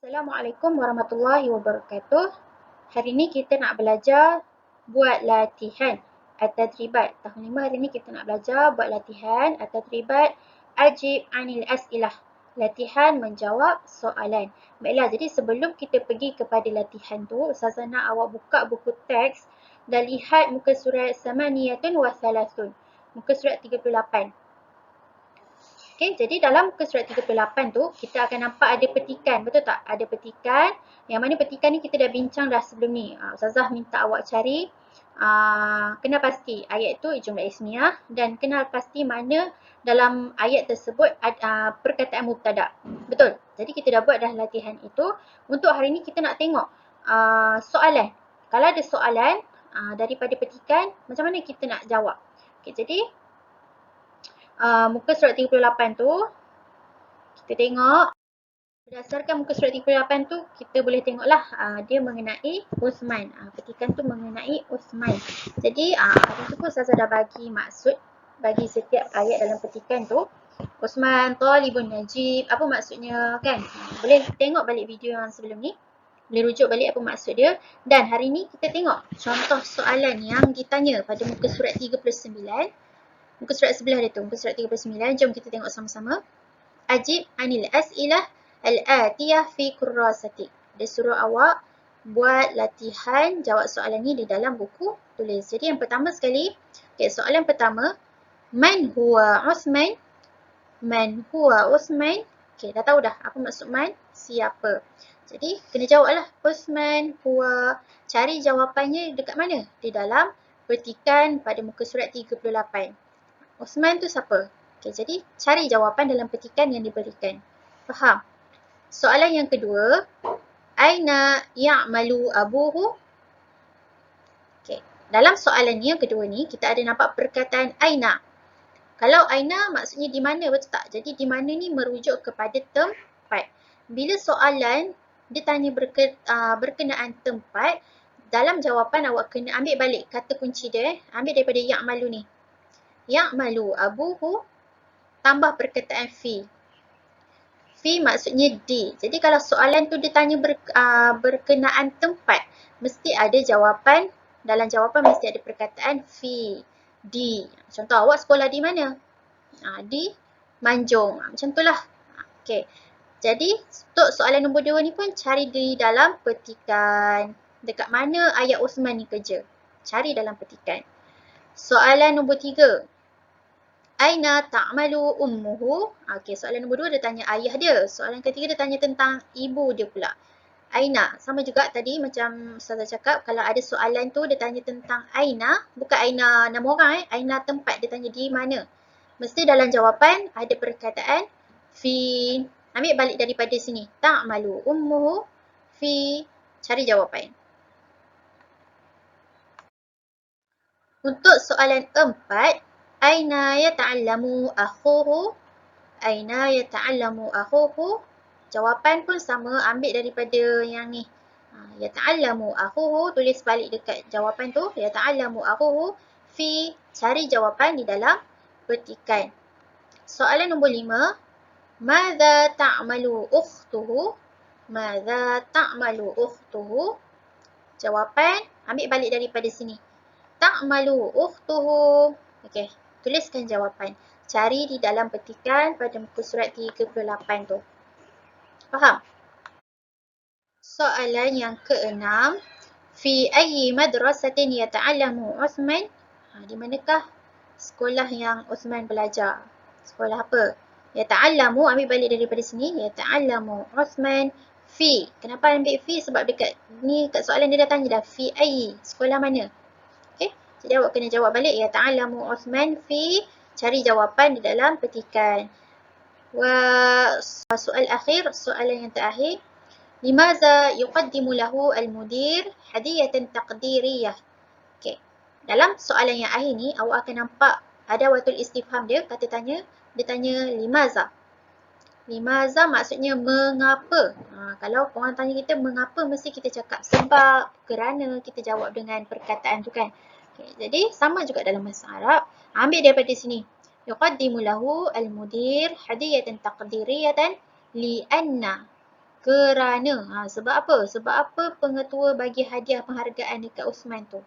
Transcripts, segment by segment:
Assalamualaikum warahmatullahi wabarakatuh. Hari ini kita nak belajar buat latihan at-tadribat. Tahun 5 hari ini kita nak belajar buat latihan at-tadribat ajib anil as'ilah. Latihan menjawab soalan. Baiklah, jadi sebelum kita pergi kepada latihan tu, Ustazah nak awak buka buku teks dan lihat muka surat samaniyatun wa thalathun. Muka surat 38. Okey, jadi dalam muka surat 38 tu, kita akan nampak ada petikan. Betul tak? Ada petikan. Yang mana petikan ni kita dah bincang dah sebelum ni. Ustazah minta awak cari kenal pasti ayat tu jumlah ismiyah dan kenal pasti mana dalam ayat tersebut perkataan mubtada. Betul? Jadi kita dah buat dah latihan itu. Untuk hari ni kita nak tengok soalan. Kalau ada soalan daripada petikan, macam mana kita nak jawab? Okey, jadi muka surat 38 tu, kita tengok berdasarkan muka surat 38 tu, kita boleh tengoklah dia mengenai Uthman. Petikan tu mengenai Uthman. Jadi hari tu pun Ustazah dah bagi maksud bagi setiap ayat dalam petikan tu. Uthman talibun najib, apa maksudnya kan? Boleh tengok balik video yang sebelum ni. Boleh rujuk balik apa maksud dia. Dan hari ni kita tengok contoh soalan yang ditanya pada muka surat 39. Muka surat sebelah dia tu, muka surat 39. Jom kita tengok sama-sama. Ajib anil as'ilah al-atiyah fi kurrasatik. Dia suruh awak buat latihan jawab soalan ni di dalam buku tulis. Jadi yang pertama sekali, okay, soalan pertama, man huwa Uthman? Man huwa Uthman? Okay, dah tahu dah apa maksud man? Siapa? Jadi kena jawab lah. Uthman huwa. Cari jawapannya dekat mana? Di dalam petikan pada muka surat 38. Uthman tu siapa? Okay, jadi cari jawapan dalam petikan yang diberikan. Faham? Soalan yang kedua, aina ya'malu abuhu? Okay, dalam soalan yang kedua ni, kita ada nampak perkataan aina. Kalau aina maksudnya di mana, betul tak? Jadi di mana ni merujuk kepada tempat. Bila soalan dia tanya berkenaan tempat, dalam jawapan awak kena ambil balik kata kunci dia. Ambil daripada ya'malu ni. Ya'malu abuhu tambah perkataan fi. Fi maksudnya di. Jadi kalau soalan tu ditanya berkenaan tempat, mesti ada jawapan. Dalam jawapan mesti ada perkataan fi, di. Contoh awak sekolah di mana? Di Manjung. Macam tu lah. Okay. Jadi untuk soalan nombor 2 ni pun cari di dalam petikan. Dekat mana ayat Uthman ni kerja? Cari dalam petikan. Soalan nombor 3. Aina ta'malu ummuhu? Okey, soalan nombor 2 dia tanya ayah dia. Soalan ketiga dia tanya tentang ibu dia pula. Aina, sama juga tadi macam Ustazah cakap, kalau ada soalan tu dia tanya tentang aina, bukan aina nama orang aina tempat, dia tanya di mana. Mesti dalam jawapan ada perkataan fi. Ambil balik daripada sini. Ta'malu ummuhu fi. Cari jawapan. Untuk soalan 4, aina yata'allamu akhuhu? Aina yata'allamu akhuhu? Jawapan pun sama, ambil daripada yang ni. Yata'allamu akhuhu, tulis balik dekat jawapan tu. Yata'allamu akhuhu fi. Cari jawapan di dalam petikan. Soalan nombor 5. Madza ta'malu ukhtuhu? Madza ta'malu ukhtuhu? Jawapan, ambil balik daripada sini. Ta'malu ukhtuhu. Okey, tuliskan jawapan. Cari di dalam petikan pada muka surat 38 tu. Faham? Soalan yang ke-6. Fi ayyi madrasatin yata'allamu Uthman? Di manakah sekolah yang Uthman belajar? Sekolah apa? Yata'allamu, ambil balik daripada sini. Yata'allamu Uthman fi. Kenapa ambil fi? Sebab dekat ni kat soalan dia dah tanya dah. Fi ayyi? Sekolah mana? Jadi awak kena jawab balik, ya ta'allamu Uthman fi. Cari jawapan di dalam petikan. Soal akhir, soalan yang terakhir. Limaza yuqaddimu lahu al-mudir hadiyatan taqdiriyah? Okay. Dalam soalan yang akhir ni, awak akan nampak ada adawatul istifham dia, kata tanya. Dia tanya limaza. Limaza maksudnya mengapa. Kalau orang tanya kita mengapa, mesti kita cakap sebab, kerana, kita jawab dengan perkataan tu kan. Okay, jadi sama juga dalam bahasa Arab. Ambil daripada sini. Yuqaddimu lahu al-mudir hadiyatan taqdiriyatan li'anna Kerana. Sebab apa? Sebab apa pengetua bagi hadiah penghargaan dekat Usman tu?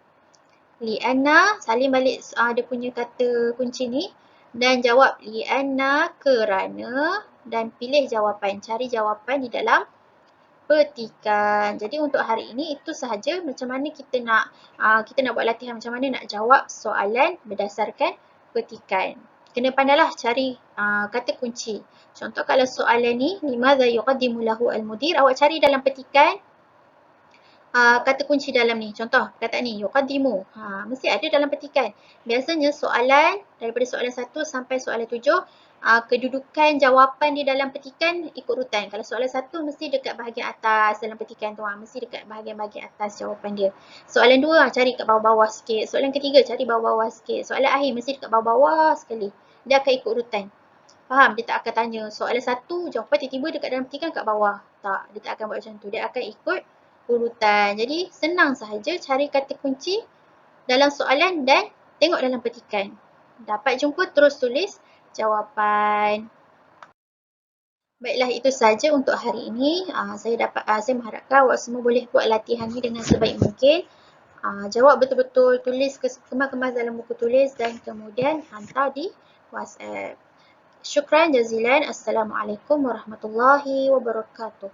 Lianna, salin balik dia punya kata kunci ni dan jawab lianna kerana dan pilih jawapan. Cari jawapan di dalam petikan. Jadi untuk hari ini itu sahaja macam mana kita nak buat latihan macam mana nak jawab soalan berdasarkan petikan. Kena pandailah cari kata kunci. Contoh kalau soalan ni, limadha yuqaddimu lahu al-mudir, awak cari dalam petikan kata kunci dalam ni. Contoh perkataan ni, yuqaddimu. Mesti ada dalam petikan. Biasanya soalan daripada soalan 1 sampai soalan 7, kedudukan jawapan di dalam petikan ikut urutan. Kalau soalan 1 mesti dekat bahagian atas dalam petikan tu. Mesti dekat bahagian-bahagian atas jawapan dia. Soalan 2 cari kat bawah-bawah sikit. Soalan ketiga cari bawah-bawah sikit. Soalan akhir mesti dekat bawah-bawah sekali. Dia akan ikut urutan. Faham? Dia tak akan tanya soalan 1 jawapan tiba-tiba dekat dalam petikan kat bawah. Tak, dia tak akan buat macam tu. Dia akan ikut urutan. Jadi senang sahaja cari kata kunci dalam soalan dan tengok dalam petikan. Dapat jumpa terus tulis jawapan. Baiklah, itu saja untuk hari ini. Saya mengharapkan awak semua boleh buat latihan ni dengan sebaik mungkin. Jawab betul-betul, tulis kemas-kemas dalam buku tulis dan kemudian hantar di WhatsApp. Syukran jazilan. Assalamualaikum warahmatullahi wabarakatuh.